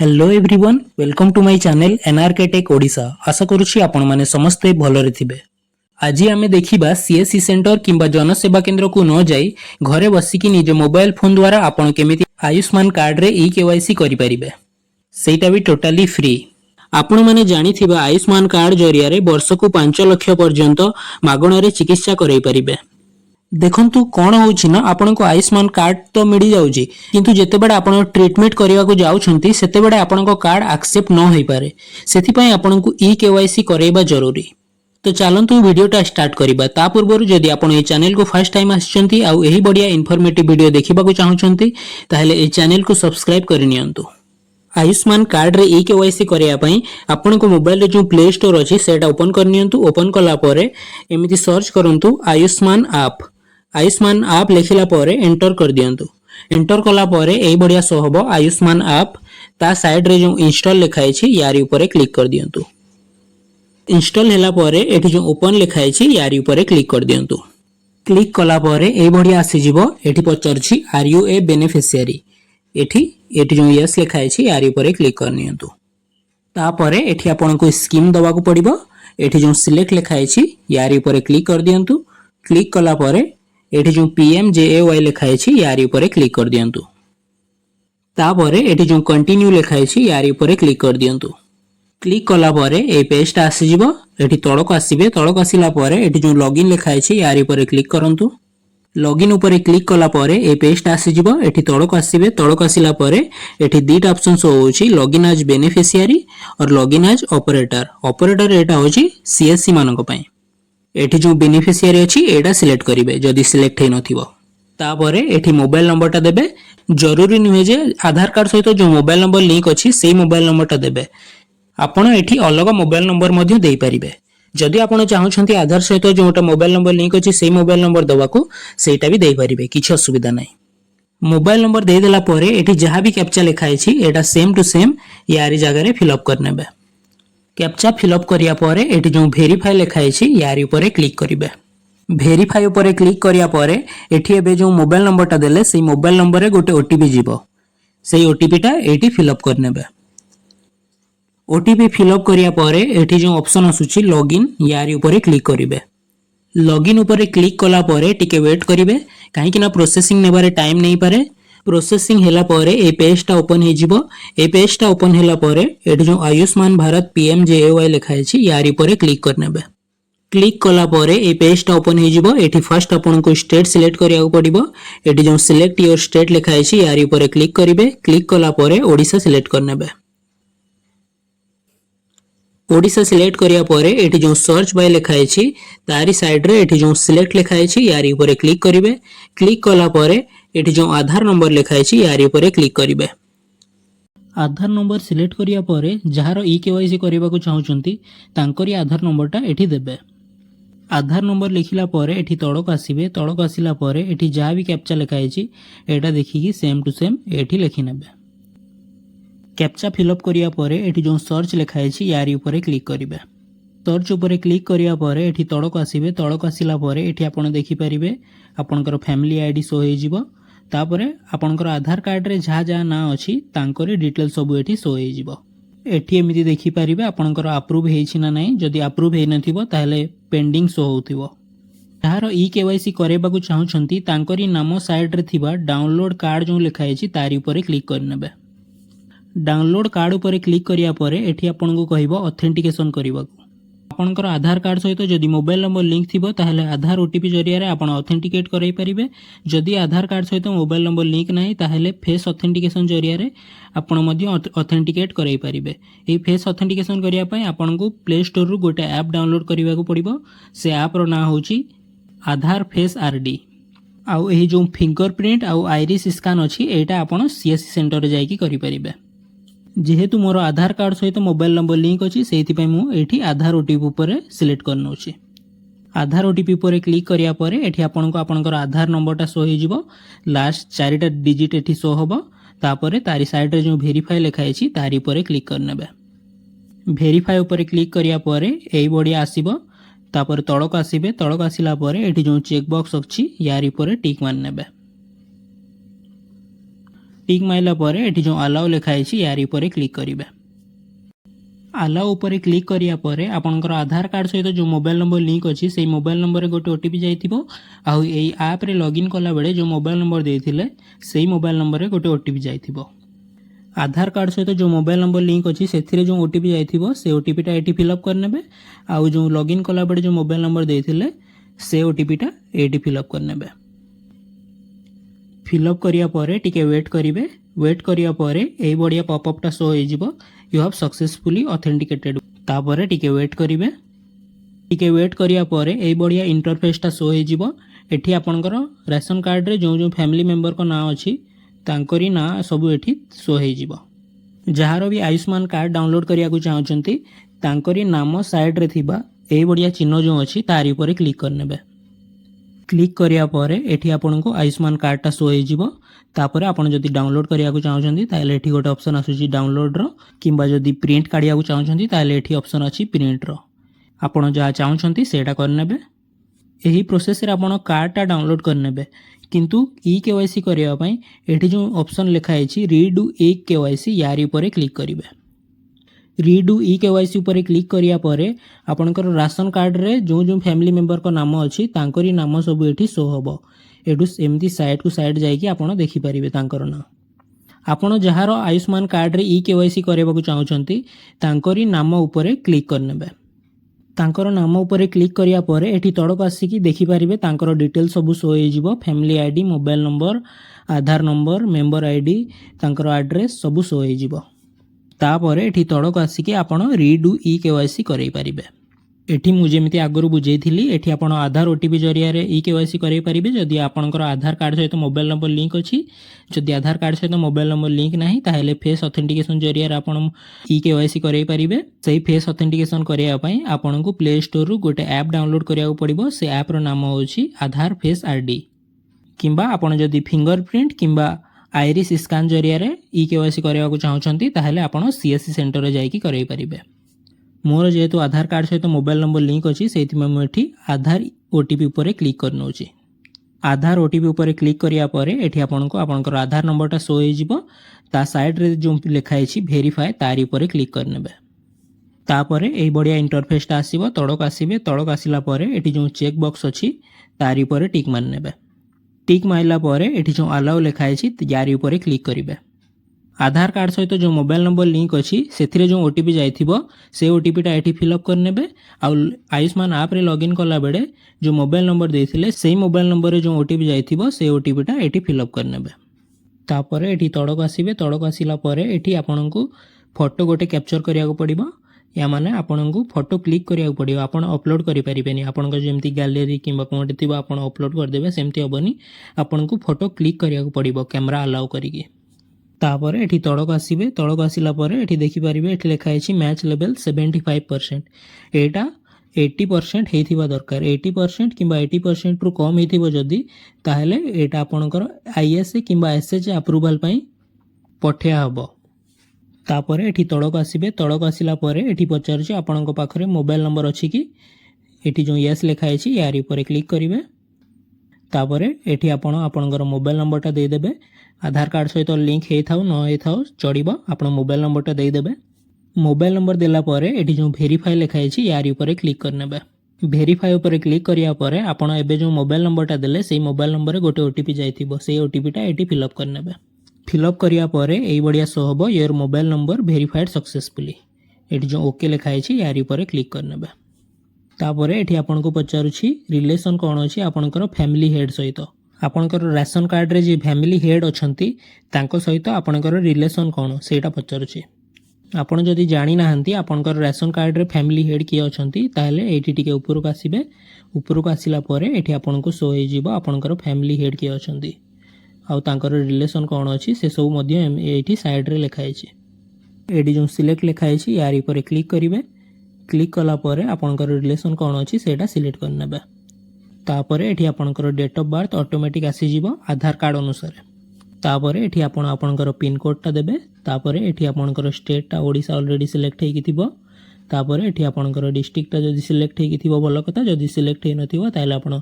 Hello everyone welcome to my channel NRK tech Odisha. आशा करुछि आपण माने समस्ते भलरे थिबे। आज आमे देखिबा सीएससी सेंटर किंबा जनसेवा केंद्र को न जाई घरे बसिकी निज मोबाइल फोन द्वारा आपण केमिति आयुष्मान कार्ड रे ई केवाईसी करि परिबे, सेटा भी टोटली फ्री। आपण माने जानिथिबा आयुष्मान कार्ड जरिया रे वर्षकु 5 लाख पर्यंत मागणारे चिकित्सा करई परिबे। देखंतु कौन होउछि ना आपन को आयुष्मान कार्ड तो मिल जाउछि किंतु जेते बेडा आपन ट्रीटमेंट करिया को जाउछंती सेते बेडा आपन को कार्ड एक्सेप्ट न होई पारे, सेति पय आपन को ई केवाईसी करेबा जरूरी। तो चलंतु वीडियोटा स्टार्ट करिबा। ता पूर्वरु जदि आपन ए चैनल को फर्स्ट टाइम आछंती आ एही बढ़िया इन्फॉर्मेटिव वीडियो देखिबा को चाहुछंती ताहेले ए चैनल को सब्सक्राइब करि नियंतु। आयुष्मान कार्ड रे ई केवाईसी करिया पय आपन को मोबाइल रे जो प्ले स्टोर अछि सेटा ओपन कर नियंतु। ओपन कला परे एमिति सर्च करंतु आयुष्मान ऐप। आयुष्मान ऐप लिखिला परे एंटर कर दियंतु। एंटर कला परे एई बढ़िया शो हबो आयुष्मान ऐप। ता साइड रे जो इंस्टॉल लिखाई छी यारी ऊपर क्लिक कर दियंतु। इंस्टॉल हैला परे एठी जो ओपन लिखाई छी यारी ऊपर क्लिक कर दियंतु। क्लिक कला परे एई बढ़िया आसी जिवो। एठी पचरछि आर यू ए बेनिफिशियरी। एठी जो यस लिखाई छी यारी ऊपर क्लिक कर नियंतु। ता परे एठी आपन को स्कीम दवा को पड़िबो। एठी जो सिलेक्ट लिखाई छी यारी ऊपर क्लिक कर दियंतु। क्लिक कला परे एठी जो PMJAY लिखाई छी यारी ऊपर क्लिक कर दियंतु। ता परे एठी जो कंटिन्यू लिखाई छी यारी ऊपर क्लिक कर दियंतु। क्लिक कला परे ए पेज ता आसी जिवो। एठी तळक आसीबे। तळक आसीला परे एठी जो लॉगिन लिखाई छी यारी ऊपर क्लिक करंतु। लॉगिन ऊपर क्लिक कला परे ए पेज ता आसी जिवो। एठी तळक आसीबे। तळक आसीला परे एठी दीटा ऑप्शन शो होउची लॉगिन एज बेनिफिशियरी और लॉगिन एज ऑपरेटर। ऑपरेटर एटा होची सीएससी मानको पय। एठी जो बेनिफिशियरी अछि एटा सिलेक्ट करिवे जदि सिलेक्ट हे नथिबो। तापरे एठी मोबाइल नंबरटा देबे। जरूरी नुहे जे आधार कार्ड सहित जो मोबाइल नंबर लिंक अछि सेही मोबाइल नंबरटा देबे। आपण एठी अलग मोबाइल नंबर मध्ये देई परिबे। जदि आपण चाहुछंती आधार सहित जोटा मोबाइल नंबर लिंक अछि सेही मोबाइल नंबर दबाको सेटा भी देई परिबे, किछि असुविधा नै। मोबाइल नंबर दे देला परे एठी जहा भी कैप्चा लिखाई छी एटा सेम टू सेम यारी जगह रे फिल अप करनेबे। कैप्चा फिलअप करिया परे एठी जो वेरीफाई लिखाई छी यारी ऊपर क्लिक करिवे। वेरीफाई ऊपर क्लिक करिया परे एठी एबे जो मोबाइल नंबरटा देले सेही मोबाइल नंबर रे गोटे ओटीपी जीवो। सेही ओटीपीटा एठी फिलअप करनेबे। ओटीपी फिलअप करिया परे एठी जो ऑप्शन आसुची लॉगिन यारी ऊपर क्लिक करिवे। लॉगिन ऊपर क्लिक कला परे टिके वेट करिवे काहे कि ना प्रोसेसिंग नेबारे टाइम नै पारे। प्रोसेसिंग हैला परे ए पेज टा ओपन हे जिवो। ए पेज टा ओपन हैला परे एठी जो आयुष्मान भारत PMJAY लिखाई छी यारी ऊपर क्लिक करनेबे। क्लिक कला परे ए पेज टा ओपन हे जिवो। एठी फर्स्ट आपन को स्टेट सिलेक्ट करिया पड़िबो। एठी जो सिलेक्ट योर स्टेट लिखाई छी यारी ऊपर क्लिक करिवे। क्लिक कला परे ओडिसा सिलेक्ट करनेबे। ओडिसा सिलेक्ट करिया परे एठी जो सर्च बाय लिखाई छी तारी साइड रे एठी जो सिलेक्ट लिखाई छी यारी ऊपर क्लिक करिवे। क्लिक कला परे एठी जो आधार नंबर लिखाई छी यारी ऊपर क्लिक करिवे। आधार नंबर सिलेक्ट करिया परे जहार ई केवाईसी करिबा को चाहुचंती तांकरी आधार नंबरटा एठी देबे। आधार नंबर लिखिला परे एठी तळक आसीबे। तळक आसीला परे एठी जहा भी कैप्चा लिखाई छी एटा देखिकी सेम टू सेम एठी लिखि नेबे। कैप्चा फिलअप करिया परे एठी जो सर्च लिखाई छी यारी ऊपर क्लिक करिवे। सर्च ऊपर क्लिक करिया परे एठी तळक आसीबे। तळक आसीला परे एठी आपण देखि परिबे आपनकर फैमिली आईडी शो हे जिवो। तापरे आपनकर आधार कार्ड रे जहा जहा ना अछि तांकरी डिटेल सब एठी शो हे जिवो। एठी एमिति देखि परिबे आपनकर अप्रूव हेछि ना नै। जदि अप्रूव हे नथिबो ताहेले पेंडिंग शो होथिबो। जहार ई केवाईसी करेबा को चाहुछंती तांकरी नाम साइड रे थिबा डाउनलोड कार्ड जो लिखाई छी तारी ऊपर क्लिक करनेबे। डाउनलोड कार्ड ऊपर क्लिक करिया परे एठी आपन को कहिबो ऑथेंटिकेशन करिबा। आपनकर आधार कार्ड सहित जदि मोबाइल नंबर लिंक थिबो ताहेले आधार ओटीपी जरिया रे आपण ऑथेंटिकेट करई परिबे। जदि आधार कार्ड सहित मोबाइल नंबर लिंक नाही ताहेले फेस ऑथेंटिकेशन जरिया रे आपण मध्ये ऑथेंटिकेट करई परिबे। ए फेस ऑथेंटिकेशन करिया पय आपण को प्ले स्टोर रु गोटे ऐप डाउनलोड करिबा को पड़िबो। से ऐप रो ना होची आधार फेस आरडी। आउ एही जो फिंगरप्रिंट आउ आइरिस स्कैन अछि एटा आपण सीएससी सेंटर रे जाई की करि परिबे। जेहेतु मोर आधार कार्ड सहित मोबाइल नंबर लिंक अछि सेति पय मु एठी आधार ओटीपी ऊपर सिलेक्ट करनो छी। आधार ओटीपी ऊपर क्लिक करिया परे एठी आपन को आपनकर आधार नंबरटा शो हे जिवो। लास्ट चारिटा डिजिट एठी शो हबो। तापरे तारी साइड रे जो वेरीफाई लिखाई छी तारी ऊपर क्लिक करनेबे। वेरीफाई ऊपर क्लिक करिया परे एई बडी आसीबो। तापरे तळक आसीबे। तळक आसीला परे एठी जो चेक बॉक्स अछि यारी ऊपर टिक मारनेबे। टिक मारला पर एठी जो अलाउ लिखाई यार पर क्लिक करेंगे। अलाउ उपर क्लिक करिया परे आपनकर आधार कार्ड सहित जो मोबाइल नंबर लिंक अच्छी से मोबाइल नंबर गोटे ओटीपी जाइथिबो आउ एई ऐप रे लॉगिन कला बेले जो मोबाइल नंबर देथिले सेही मोबाइल नंबर रे गोटे ओटीपी जाइथिबो। आधार कार्ड सहित जो मोबाइल नंबर लिंक अच्छी से जो ओटीपी जाइथिबो से ओटीपीटा एटी फिलअप करनेबे आउ जो लॉगिन कला बेले जो मोबाइल नंबर देथिले से ओटीपीटा एटी फिलअप करनेबे। फिलअप करिया परे टिके वेट करिवे। वेट करिया परे एई बढ़िया पॉपअपटा शो हो जिवो यू हैव सक्सेसफुली ऑथेंटिकेटेड। तापरे टिके वेट करिवे। टिके वेट करिया परे एई बढ़िया इंटरफेसटा शो हो जिवो। एठी आपनकर राशन कार्ड रे जो जो फैमिली मेंबर को नाम अछि तांकरी ना सब एठी शो हो जिवो। जहार भी आयुष्मान कार्ड डाउनलोड करिया को चाहउचंती तांकरी नाम साइड रे थिबा एई बढ़िया चिन्ह जो अछि तारि ऊपर क्लिक करनेबे। क्लिक करिया परे एठी आपनको आयुष्मान कार्डटा शो हो जिवो। तापर आपण जदि डाउनलोड करिया को चाहउचंती ताले एठी गोटे ऑप्शन आसुची डाउनलोड रो किंबा जदि प्रिंट काढिया को चाहउचंती ताले एठी ऑप्शन अछि प्रिंट रो। आपण जहा चाहउचंती सेटा करनेबे। एही प्रोसेस रे आपण कार्डटा डाउनलोड करनेबे किंतु ई केवाईसी करिया पई एठी जो ऑप्शन लिखा अछि रीडू ई केवाईसी यारी ऊपर क्लिक करिवे। रीडू ई केवाईसी ऊपर क्लिक करिया परे आपनकर राशन कार्ड रे जो जो फैमिली मेंबर को नाम अछि तांकरी नाम सब एठी शो होबो। एडू एमती साइड टू साइड जाई कि आपण देखि परिबे तांकर नाम। आपण जहार आयुष्मान कार्ड रे ई केवाईसी करेबा को चाहउचंती तांकरी नाम ऊपर क्लिक करनेबे। तांकर नाम ऊपर क्लिक करिया परे एठी तळक आसी कि देखि परिबे तांकर डिटेल सब शो हो जिवो। फैमिली आईडी, मोबाइल नंबर, आधार नंबर, मेंबर आईडी, तांकर एड्रेस सब शो हो जिवो। तापरे एठी तळक आसी कि आपण रीडू ई केवाईसी करई परिबे। एठी मु जेमिति आगरु बुझेइथिली एठी आपण आधार ओटीपी जरिया रे ई केवाईसी करई परिबे जदि आपणकर आधार कार्ड सहित मोबाइल नंबर लिंक अछि। जदि आधार कार्ड सहित मोबाइल नंबर लिंक नाही ताहेले फेस ऑथेंटिकेशन जरिया रे आपण ई केवाईसी करई परिबे। सेही फेस ऑथेंटिकेशन करिया पई आपणको प्ले स्टोर रु गोटे ऐप डाउनलोड करिया पड़िबो। से ऐप रो नाम होछि आधार फेस आरडी किंबा आपण जदि फिंगरप्रिंट किंबा आइरिस स्कैन जरिया रे ई केवाईसी करबा को चाहउचंती ताहेले आपण सीएससी सेंटर रे जाई कि करई परिबे। मोर जेहेतु आधार कार्ड सहित मोबाइल नंबर लिंक अच्छी से मुझे आधार ओटीपी ऊपर क्लिक करनौछि। आधार ओटीपी ऊपर क्लिक करिया परे एठी आपनको आपनकर आधार नंबरटा शो हो जिवो। ता साइड रे जो लिखाई छी वेरीफाई तारि ऊपर क्लिक करनेबे। तापरे एई बढ़िया इंटरफेसटा आसीबो। तळक आसीबे। तळक आसिला परे एठी जो चेक बॉक्स अछि तारि ऊपर टिक मारनेबे। टिक मारला परे एठी जो अलाउ लिखाई छी यारी ऊपर क्लिक करिवे। आधार कार्ड सहित जो मोबाइल नंबर लिंक अच्छी से जो ओटीपी जाइथिबो से ओटीपीटा एठी फिलअप करनेबे। आउ आयुष्मान ऐप रे लॉगिन कला बेले जो मोबाइल नंबर देथिले सेही मोबाइल नंबर रे जो ओटीपी जाइथिबो से ओटीपीटा एठी फिलअप करनेबे। तापरे एठी तळक आसीबे। तळक आसिला परे एठी आपनकु फोटो गोटे कैप्चर करिया को पड़िबो। या माने आपनकु फोटो क्लिक करिया को पड़िबो। आपण अपलोड करि परिबेनी। आपनक जेमति गैलरी किंबा कोनटे थिबो आपण अपलोड कर देबे सेमति होबनी। आपनकु फोटो क्लिक करिया को पड़िबो कैमरा अलाउ करिके। तापर एठी तळक आसीबे। तळक आसिला परे एठी देखि परिबे एठी लिखा अछि मैच लेवल 75%। एटा 80% हेथिबा दरकार। 80% किंबा 80% रु कम हेथिबो जदी ताहेले एटा आपनकर आईएसए किंबा एसएच अप्रूवल पई पठिया हबो। तापर एठी तळक आसीबे। तळक आसिला परे एठी पचारछि आपनक पाखरे मोबाइल नंबर अछि कि। एठी जो यस लिखा अछि यारी ऊपर क्लिक करिवे। तापर एठी आपण आपनकर मोबाइल नंबरटा दे देबे। आधार कार्ड सहित लिंक हे थाउ न हे थाउ चढ़िबो। आपण मोबाइल नंबरटा दे देबे। मोबाइल नंबर देला परे एठी जो वेरीफाई लिखाई छी यारी ऊपर क्लिक करनेबे। वेरीफाई ऊपर क्लिक करिया परे आपण एबे जो मोबाइल नंबरटा देले सेही मोबाइल नंबर रे गोटे ओटीपी जाइथिबो। सेही ओटीपीटा एठी फिलअप करनेबे। फिलअप करिया परे एई बढ़िया शो होबो your mobile number verified successfully. एठी जो ओके लिखाई छी यारी ऊपर क्लिक करनेबे। तापरे एठी आपनको पचारुछि रिलेशन कोन अछि आपनकर फैमिली हेड सहित। आपनकर राशन कार्ड रे जे फैमिली हेड अछंती तांको सहित आपनकर रिलेशन कोन सेटा पचारुछि। आपण जदि जानि नाहंती आपनकर राशन कार्ड रे फैमिली हेड किए अछंती ताहेले एठी टिके ऊपर को आसीबे। ऊपर को आसिला परे एठी आपनको शो हो जिवो आपनकर फैमिली हेड किए अछंती आउ तांकर रिलेशन कोन अछि से सब मध्ये एठी साइड रे लिखाई छी। एडी जो सिलेक्ट लिखाई छी यारी ऊपर क्लिक करिवे। क्लिक कला परे आपनकर रिलेशन कोन अछि सेटा सिलेक्ट करनेबे। तापरे एठी आपनकर डेट ऑफ बर्थ ऑटोमेटिक आसी जिवो आधार कार्ड अनुसार। तापरे एठी आपण आपनकर पिन कोडटा देबे। तापरे एठी आपनकर स्टेटटा ओडिसा ऑलरेडी सिलेक्ट हेकि थिबो। तापर एठी आपणकर डिस्ट्रिक्टटा जदि सिलेक्ट होइकि थिबो भल कथा जदि सिलेक्ट होई नथिबो ताहले आपण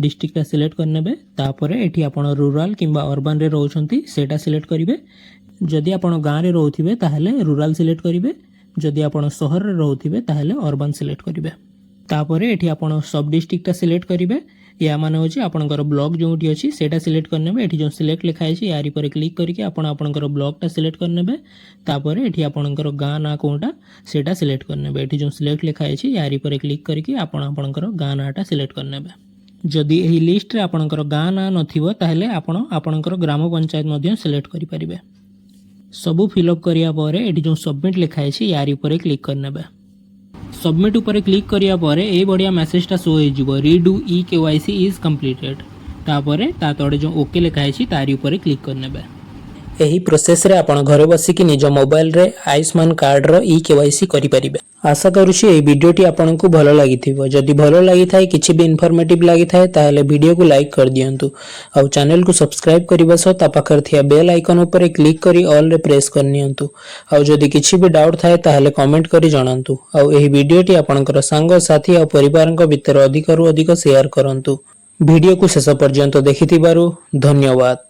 डिस्ट्रिक्टटा सिलेक्ट करनेबे तापर एठी आपण रूरल किंबा अर्बन रे रहउछंती सेटा सिलेक्ट करिवे जदि आपण गाँ रे रहउथिबे ताहले रूरल सिलेक्ट करिवे जदि आपण शहर रे रहउथिबे ताहले अर्बन सिलेक्ट करिवे तापर एठी आपण सब डिस्ट्रिक्टटा सिलेक्ट करिवे या माने होची आपणकर ब्लॉक जोटी अछि सेटा सिलेक्ट करनेबे एठी जो सिलेक्ट लिखा अछि यारी पर क्लिक करके आपण आपणकर ब्लॉकटा सिलेक्ट करनेबे तापर एठी आपणकर गाँ ना कोटा सेटा सिलेक्ट करनेबे एठी जो सिलेक्ट लिखा अछि यारी पर क्लिक करके आपण आपणकर गाँ नाटा सिलेक्ट करनेबे जदि एही लिस्ट रे आपणकर गाँ ना नथिबो ताहले आपण आपणकर ग्राम पंचायत मध्ये सिलेक्ट करि परिबे सबु फिलअप करिया परे एठी जो सबमिट लिखा अछि यारी पर क्लिक करनेबे सबमिट ऊपर क्लिक करिया परे ए बढ़िया मेसेजटा शो हो जिवो redo e KYC is completed तापरे ता तळे जो ओके लिखा अछि तारी ऊपर क्लिक करनेबे एही प्रोसेस रे आपण घरे बसी कि निज मोबाइल रे आयुष्मान कार्ड रो ई केवाईसी करि परिबे आशा करूछि ए वीडियोटी आपनकु भलो लागिथिबो जदि भलो लागि थाए किछि भी इन्फॉर्मेटिव लागि थाए ताहेले वीडियो को लाइक कर दियंतु आ चैनल को सब्सक्राइब करिबा सो ता पाखर थिया बेल आइकन ऊपर क्लिक करी ऑल रे प्रेस करनियंतु आ जदि किछि भी डाउट थाए ताहेले कमेंट करी जणांतु आ एही वीडियोटी आपनकर संग साथी आ परिवारक भितर अधिक रु अधिक शेयर करंतु वीडियो को शेष पर्यंत देखिथिबारु धन्यवाद।